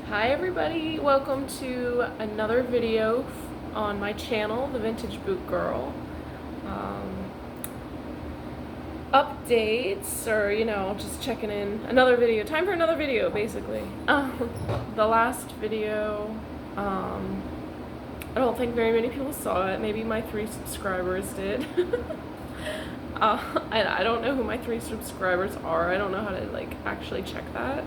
Hi everybody, welcome to another video on my channel, The Vintage Boot Girl. Updates, or just checking in. Another video, time for another video basically. The last video, I don't think very many people saw it, maybe my 3 subscribers did. I don't know who my 3 subscribers are, I don't know how to actually check that.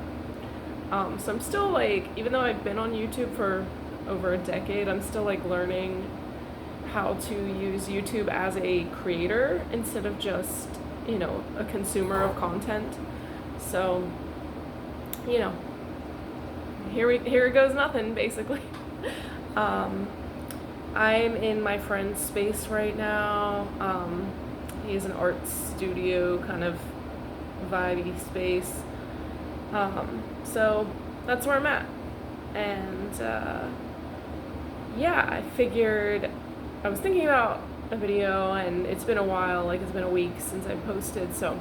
So I'm still even though I've been on YouTube for over a decade, I'm still learning how to use YouTube as a creator instead of just, a consumer of content. So, here goes nothing basically. I'm in my friend's space right now. He has an art studio kind of vibey space. So that's where I'm at. And yeah, I was thinking about a video, and it's been a while, it's been a week since I posted, so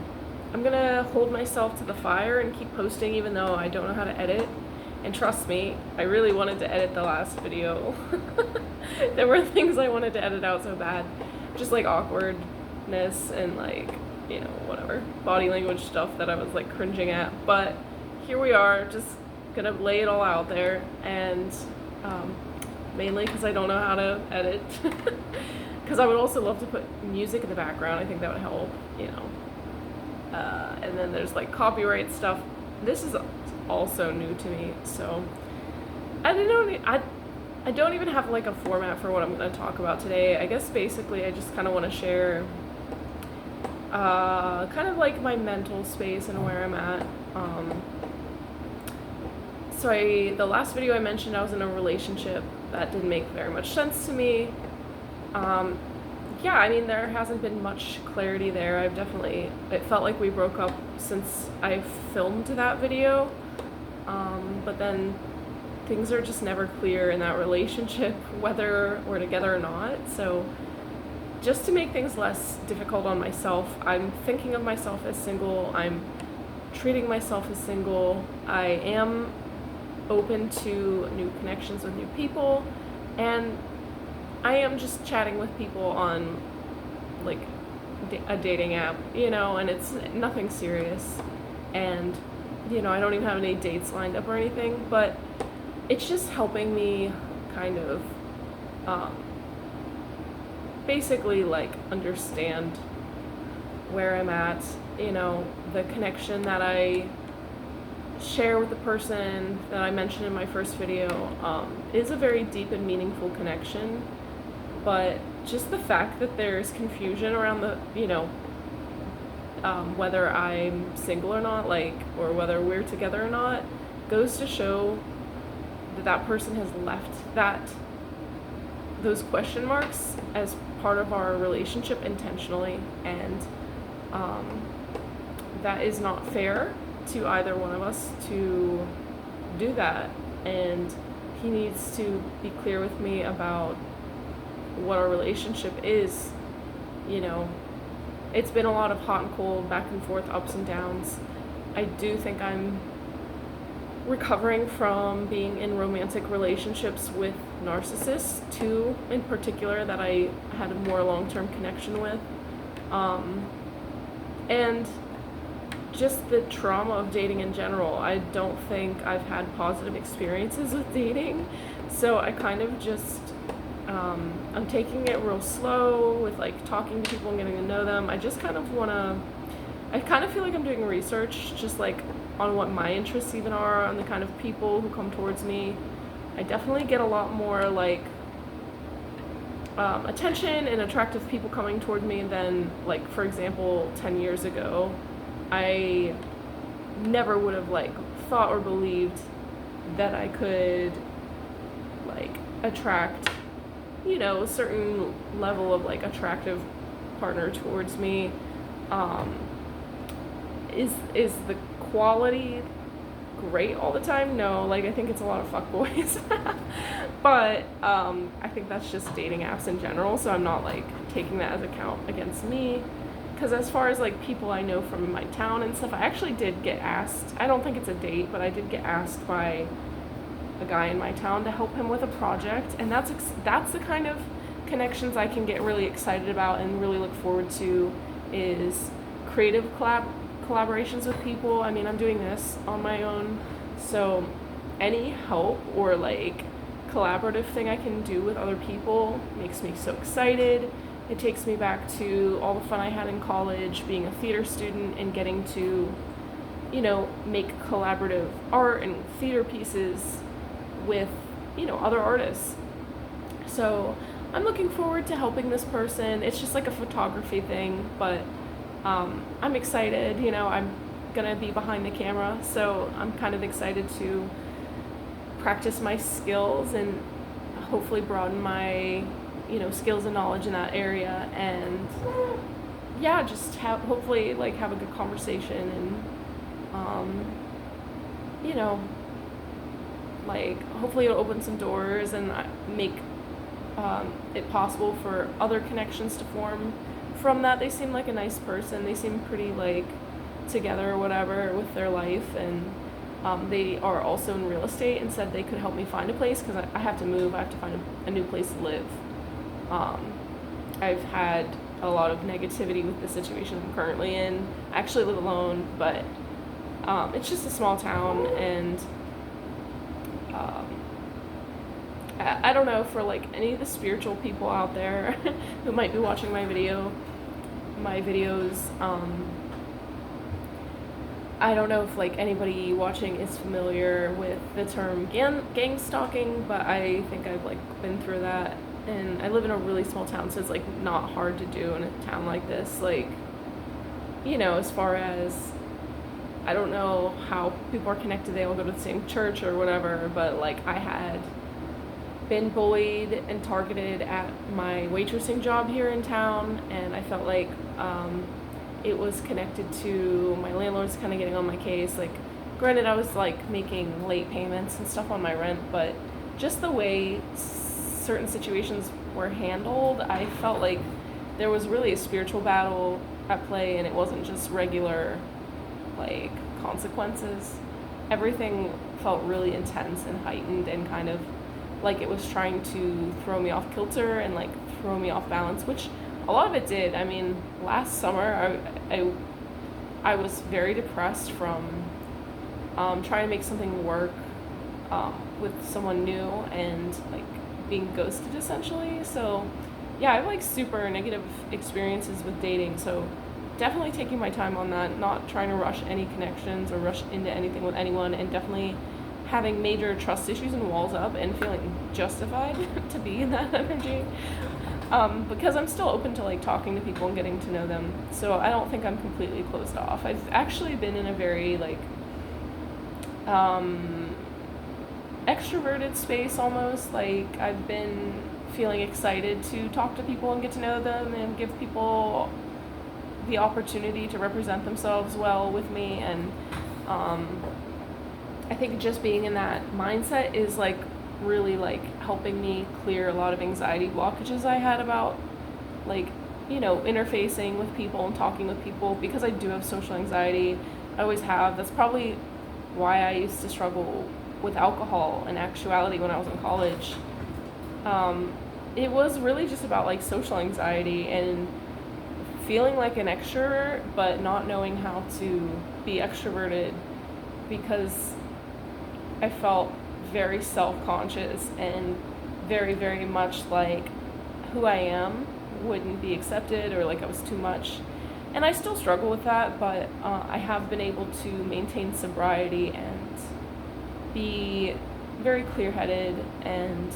I'm gonna hold myself to the fire and keep posting even though I don't know how to edit. And trust me, I really wanted to edit the last video. There were things I wanted to edit out so bad, just awkwardness and whatever body language stuff that I was cringing at, but here we are, just gonna lay it all out there. And mainly because I don't know how to edit. Because I would also love to put music in the background. I think that would help, and then there's copyright stuff. This is also new to me, so I don't even have a format for what I'm going to talk about today. I guess basically I just kind of want to share kind of my mental space and where I'm at. So the last video I mentioned I was in a relationship that didn't make very much sense to me. Yeah, I mean, there hasn't been much clarity there. It felt like we broke up since I filmed that video. But then things are just never clear in that relationship, whether we're together or not. So just to make things less difficult on myself, I'm thinking of myself as single. I'm treating myself as single. I am open to new connections with new people, and I am just chatting with people on a dating app, and it's nothing serious. And I don't even have any dates lined up or anything, but it's just helping me kind of basically understand where I'm at. The connection that I share with the person that I mentioned in my first video is a very deep and meaningful connection, but just the fact that there's confusion around the whether I'm single or not, or whether we're together or not, goes to show that person has left those question marks as part of our relationship intentionally, and that is not fair to either one of us to do that. And he needs to be clear with me about what our relationship is. It's been a lot of hot and cold, back and forth, ups and downs. I do think I'm recovering from being in romantic relationships with narcissists, 2 in particular that I had a more long-term connection with. And just the trauma of dating in general. I don't think I've had positive experiences with dating, so I kind of just I'm taking it real slow with talking to people and getting to know them. I just kind of I kind of feel like I'm doing research just on what my interests even are, on the kind of people who come towards me. I definitely get a lot more attention and attractive people coming toward me than for example 10 years ago. I never would have thought or believed that I could attract a certain level of attractive partner towards me. Is the quality great all the time? No, I think it's a lot of fuckboys. But I think that's just dating apps in general, so I'm not taking that as account against me. Because as far as people I know from my town and stuff, I actually did get asked, I don't think it's a date, but I did get asked by a guy in my town to help him with a project, and that's the kind of connections I can get really excited about and really look forward to, is creative collaborations with people. I mean, I'm doing this on my own, so any help or like collaborative thing I can do with other people makes me so excited. It takes me back to all the fun I had in college, being a theater student and getting to, make collaborative art and theater pieces with, other artists. So I'm looking forward to helping this person. It's just like a photography thing, but I'm excited. I'm gonna be behind the camera, so I'm kind of excited to practice my skills and hopefully broaden my skills and knowledge in that area, and yeah, just hopefully have a good conversation, and hopefully it'll open some doors and make it possible for other connections to form from that. They seem like a nice person. They seem pretty together or whatever with their life, and they are also in real estate and said they could help me find a place because I have to move. I have to find a new place to live. I've had a lot of negativity with the situation I'm currently in. I actually live alone, but it's just a small town, and I don't know, for any of the spiritual people out there who might be watching my videos. I don't know if anybody watching is familiar with the term gang stalking, but I think I've been through that, and I live in a really small town, so it's not hard to do in a town like this. As far as, I don't know how people are connected, they all go to the same church or whatever, but I had been bullied and targeted at my waitressing job here in town, and I felt it was connected to my landlord's kind of getting on my case. Granted, I was making late payments and stuff on my rent, but just the way certain situations were handled, I felt there was really a spiritual battle at play, and it wasn't just regular consequences. Everything felt really intense and heightened, and kind of it was trying to throw me off kilter and throw me off balance, which a lot of it did. I mean, last summer I was very depressed from trying to make something work with someone new, and being ghosted essentially. So yeah, I have super negative experiences with dating, so definitely taking my time on that, not trying to rush any connections or rush into anything with anyone, and definitely having major trust issues and walls up and feeling justified to be in that energy, because I'm still open to talking to people and getting to know them, so I don't think I'm completely closed off. I've actually been in a very extroverted space almost. I've been feeling excited to talk to people and get to know them and give people the opportunity to represent themselves well with me, and I think just being in that mindset is really helping me clear a lot of anxiety blockages I had about interfacing with people and talking with people, because I do have social anxiety. I always have. That's probably why I used to struggle with alcohol in actuality when I was in college. It was really just about social anxiety and feeling like an extrovert but not knowing how to be extroverted, because I felt very self-conscious and very, very much who I am wouldn't be accepted, or I was too much. And I still struggle with that, but I have been able to maintain sobriety and be very clear-headed. And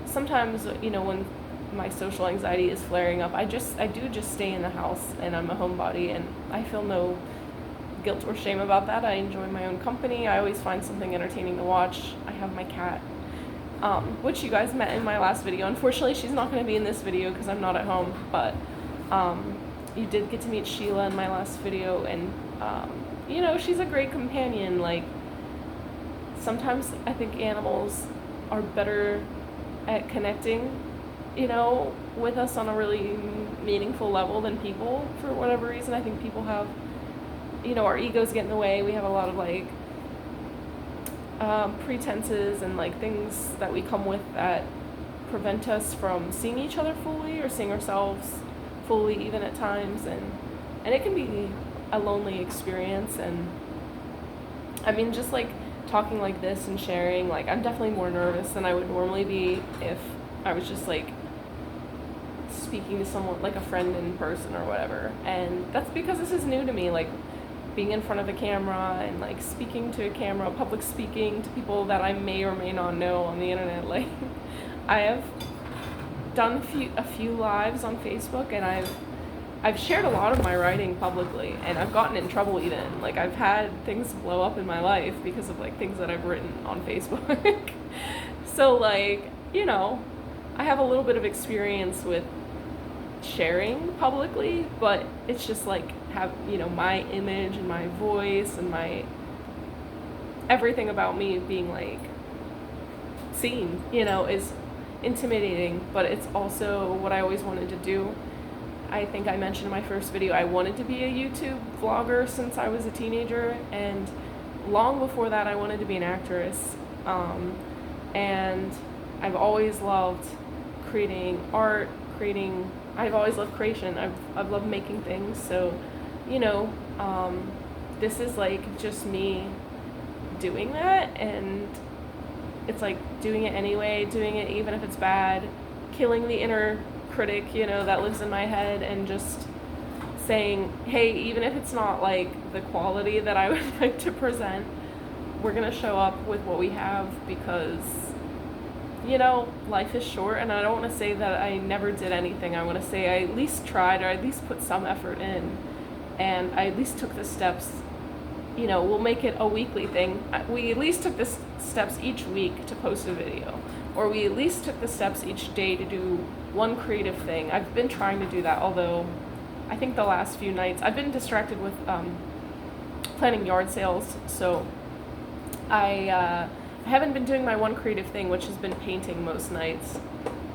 sometimes, when my social anxiety is flaring up, I do just stay in the house, and I'm a homebody, and I feel no guilt or shame about that. I enjoy my own company. I always find something entertaining to watch. I have my cat, which you guys met in my last video. Unfortunately, she's not going to be in this video because I'm not at home, but you did get to meet Sheila in my last video, and she's a great companion. Sometimes I think animals are better at connecting, with us on a really meaningful level than people, for whatever reason. I think people have, our egos get in the way. We have a lot of pretenses and like things that we come with that prevent us from seeing each other fully or seeing ourselves fully even at times, and it can be a lonely experience. And I mean, just like talking like this and sharing, like I'm definitely more nervous than I would normally be if I was just like speaking to someone like a friend in person or whatever. And that's because this is new to me, like being in front of a camera and like speaking to a camera, public speaking to people that I may or may not know on the internet. Like I have done a few lives on Facebook, and I've shared a lot of my writing publicly, and I've gotten in trouble even. Like I've had things blow up in my life because of like things that I've written on Facebook. So like, you know, I have a little bit of experience with sharing publicly, but it's just like my image and my voice and my everything about me being like seen, is intimidating, but it's also what I always wanted to do. I think I mentioned in my first video, I wanted to be a YouTube vlogger since I was a teenager, and long before that I wanted to be an actress. And I've always loved creating art, I've always loved creation. I've loved making things. So, this is like just me doing that, and it's like doing it anyway, doing it even if it's bad, killing the inner critic, that lives in my head, and just saying, hey, even if it's not like the quality that I would like to present, we're gonna show up with what we have, because life is short, and I don't want to say that I never did anything. I want to say I at least tried, or at least put some effort in, and I at least took the steps. We'll make it a weekly thing. We at least took the steps each week to post a video, or we at least took the steps each day to do one creative thing. I've been trying to do that, although I think the last few nights I've been distracted with planning yard sales, so I haven't been doing my one creative thing, which has been painting most nights.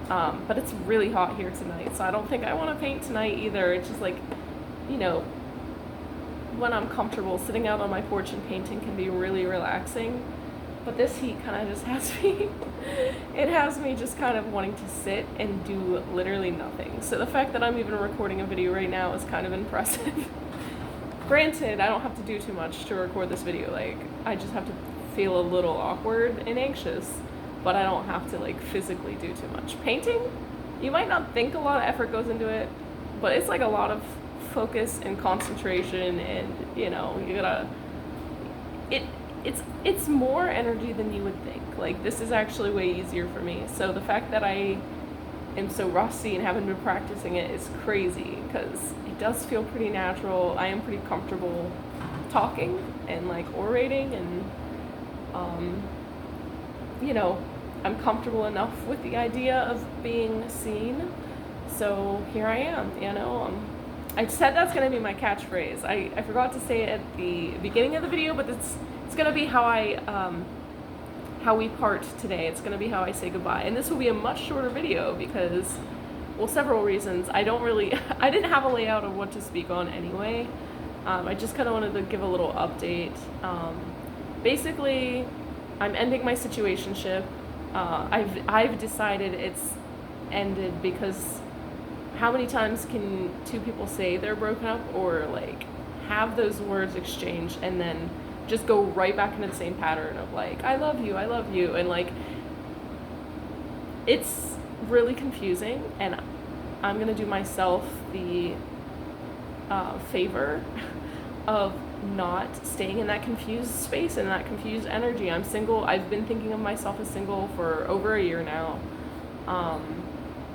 But it's really hot here tonight, so I don't think I want to paint tonight either. It's just like, when I'm comfortable, sitting out on my porch and painting can be really relaxing. But this heat kind of just has me, it has me just kind of wanting to sit and do literally nothing. So the fact that I'm even recording a video right now is kind of impressive. Granted, I don't have to do too much to record this video. Like, I just have to feel a little awkward and anxious, but I don't have to like physically do too much. Painting, you might not think a lot of effort goes into it, but it's like a lot of focus and concentration, and you gotta, it's more energy than you would think. Like, this is actually way easier for me. So the fact that I am so rusty and haven't been practicing it is crazy, because it does feel pretty natural. I am pretty comfortable talking and like orating, and I'm comfortable enough with the idea of being seen. So here I am, I said that's going to be my catchphrase. I forgot to say it at the beginning of the video, but it's going to be how we part today. It's going to be how I say goodbye. And this will be a much shorter video because, well, several reasons. I didn't have a layout of what to speak on anyway. I just kind of wanted to give a little update. Basically, I'm ending my situationship. I've decided it's ended, because how many times can two people say they're broken up, or like have those words exchanged and then just go right back into the same pattern of like, I love you, and like, it's really confusing, and I'm gonna do myself the favor of not staying in that confused space and that confused energy. I'm single. I've been thinking of myself as single for over a year now.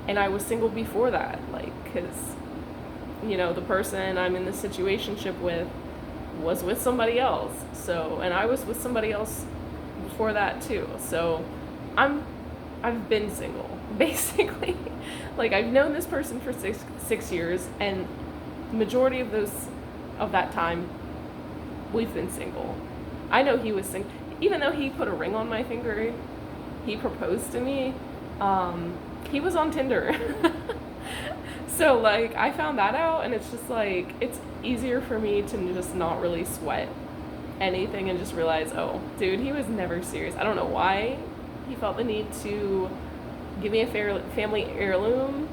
And I was single before that, like, because, the person I'm in this situationship with was with somebody else. So, and I was with somebody else before that too. So I've been single, basically. Like, I've known this person for six years, and the majority of that time, we've been single. I know he was single. Even though he put a ring on my finger, he proposed to me, he was on Tinder. So, like, I found that out, and it's just, like, it's easier for me to just not really sweat anything and just realize, oh, dude, he was never serious. I don't know why he felt the need to give me a family heirloom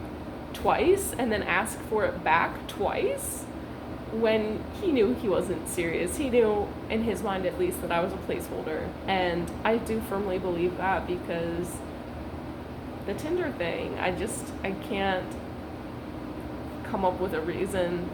twice and then ask for it back twice when he knew he wasn't serious. He knew, in his mind at least, that I was a placeholder. And I do firmly believe that, because the Tinder thing, I can't come up with a reason.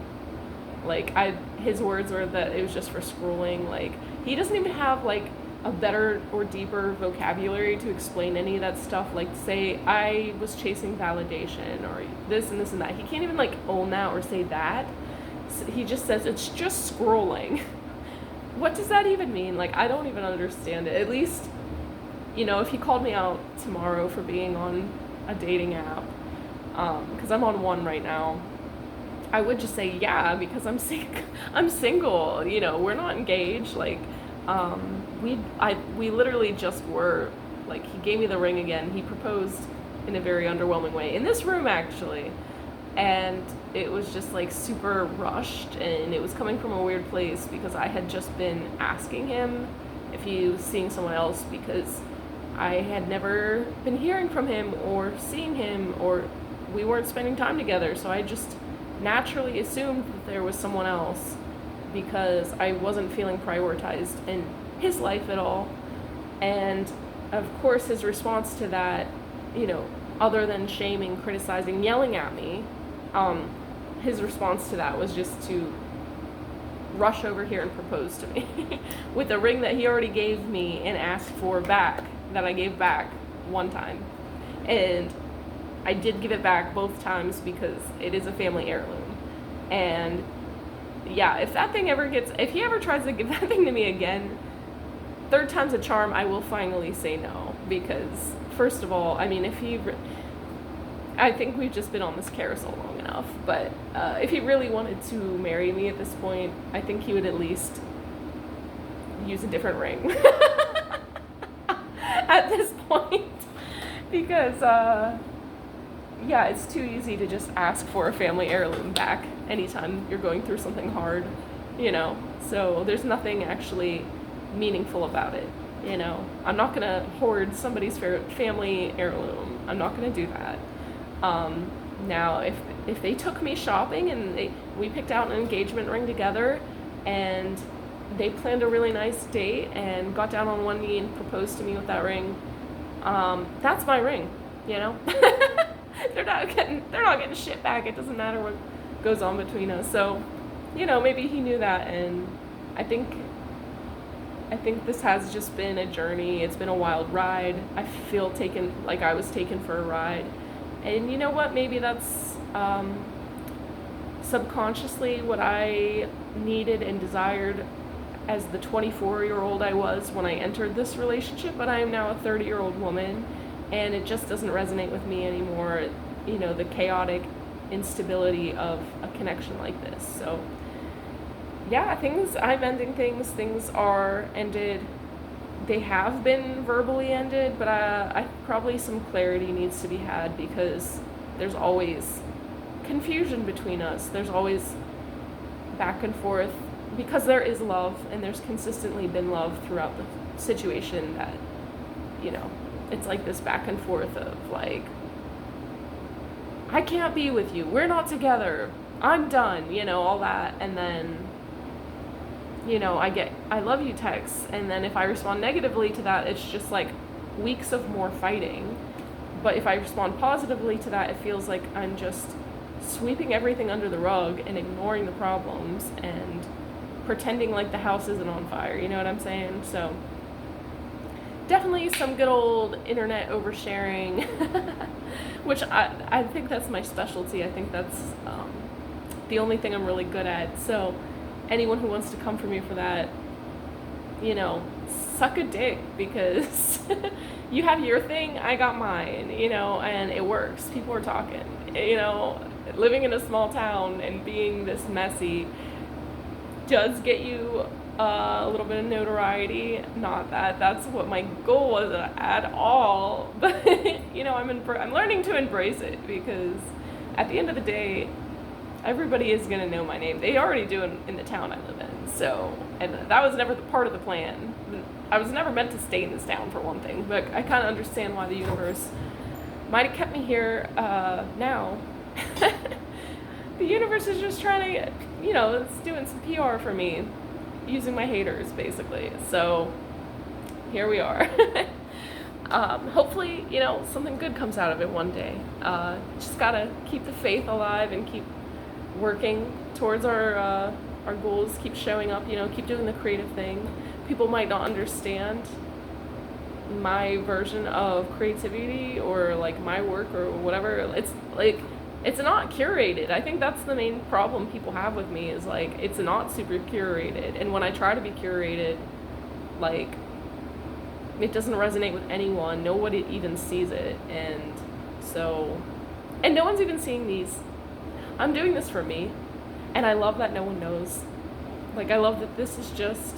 Like, his words were that it was just for scrolling. Like, he doesn't even have, like, a better or deeper vocabulary to explain any of that stuff. Like, say, I was chasing validation, or this and this and that. He can't even, like, own that or say that. So he just says, it's just scrolling. What does that even mean? Like, I don't even understand it. At least, if he called me out tomorrow for being on a dating app, because I'm on one right now, I would just say, yeah, because I'm single, we're not engaged. Like, we literally just were. Like, he gave me the ring again. He proposed in a very underwhelming way, in this room, actually. And it was just, like, super rushed, and it was coming from a weird place, because I had just been asking him if he was seeing someone else, because I had never been hearing from him or seeing him, or we weren't spending time together. So I just naturally assumed that there was someone else, because I wasn't feeling prioritized in his life at all. And of course, his response to that, other than shaming, criticizing, yelling at me, his response to that was just to rush over here and propose to me with a ring that he already gave me and asked for back, that I gave back one time. And I did give it back both times, because it is a family heirloom. And yeah, if he ever tries to give that thing to me again, third time's a charm, I will finally say no. Because, first of all, I mean, I think we've just been on this carousel long enough, but if he really wanted to marry me at this point, I think he would at least use a different ring at this point, because it's too easy to just ask for a family heirloom back anytime you're going through something hard, so there's nothing actually meaningful about it. I'm not gonna hoard somebody's family heirloom. I'm not gonna do that. Now, if they took me shopping and we picked out an engagement ring together, and they planned a really nice date and got down on one knee and proposed to me with that ring, that's my ring. They're not getting shit back. It doesn't matter what goes on between us. So, maybe he knew that, and I think this has just been a journey. It's been a wild ride. I feel like I was taken for a ride. And you know what? Maybe that's subconsciously what I needed and desired as the 24-year-old I was when I entered this relationship, but I am now a 30-year-old woman, and it just doesn't resonate with me anymore, the chaotic instability of a connection like this. So, yeah, I'm ending things are ended. They have been verbally ended, but I probably some clarity needs to be had, because there's always confusion between us. There's always back and forth, because there is love, and there's consistently been love throughout the situation. That, it's like this back and forth of, like, I can't be with you, we're not together, I'm done, all that. And then, I get I love you texts, and then if I respond negatively to that, it's just like weeks of more fighting. But if I respond positively to that, it feels like I'm just sweeping everything under the rug and ignoring the problems and pretending like the house isn't on fire. You know what I'm saying? So definitely some good old internet oversharing, which I think that's my specialty. I think that's the only thing I'm really good at. So anyone who wants to come for me for that, suck a dick, because you have your thing, I got mine, and it works. People are talking, living in a small town and being this messy does get you a little bit of notoriety. Not that that's what my goal was at all, but I'm learning to embrace it, because at the end of the day, everybody is gonna know my name. They already do in the town I live in. So, and that was never the part of the plan. I was never meant to stay in this town for one thing, but I kind of understand why the universe might have kept me here now. The universe is just trying to, it's doing some PR for me, using my haters basically. So here we are. Hopefully, something good comes out of it one day. Just gotta keep the faith alive and keep working towards our goals. Keep showing up. Keep doing the creative thing. People might not understand my version of creativity or like my work or whatever. It's like it's not curated. I think that's the main problem people have with me is like it's not super curated. And when I try to be curated, like it doesn't resonate with anyone. Nobody even sees it. And no one's even seeing these. I'm doing this for me. And I love that no one knows. Like I love that this is just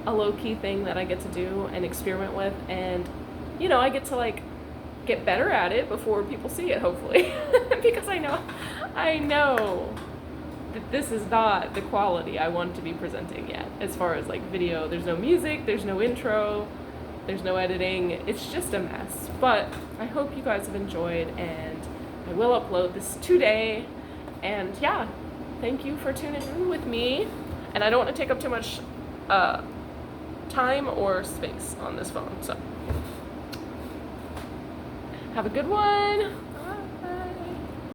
a low-key thing that I get to do and experiment with, and I get to like get better at it before people see it, hopefully. Because I know that this is not the quality I want to be presenting yet. As far as like video, there's no music, there's no intro, there's no editing, it's just a mess. But I hope you guys have enjoyed, and I will upload this today. And yeah, thank you for tuning in with me. And I don't want to take up too much time or space on this phone, so have a good one.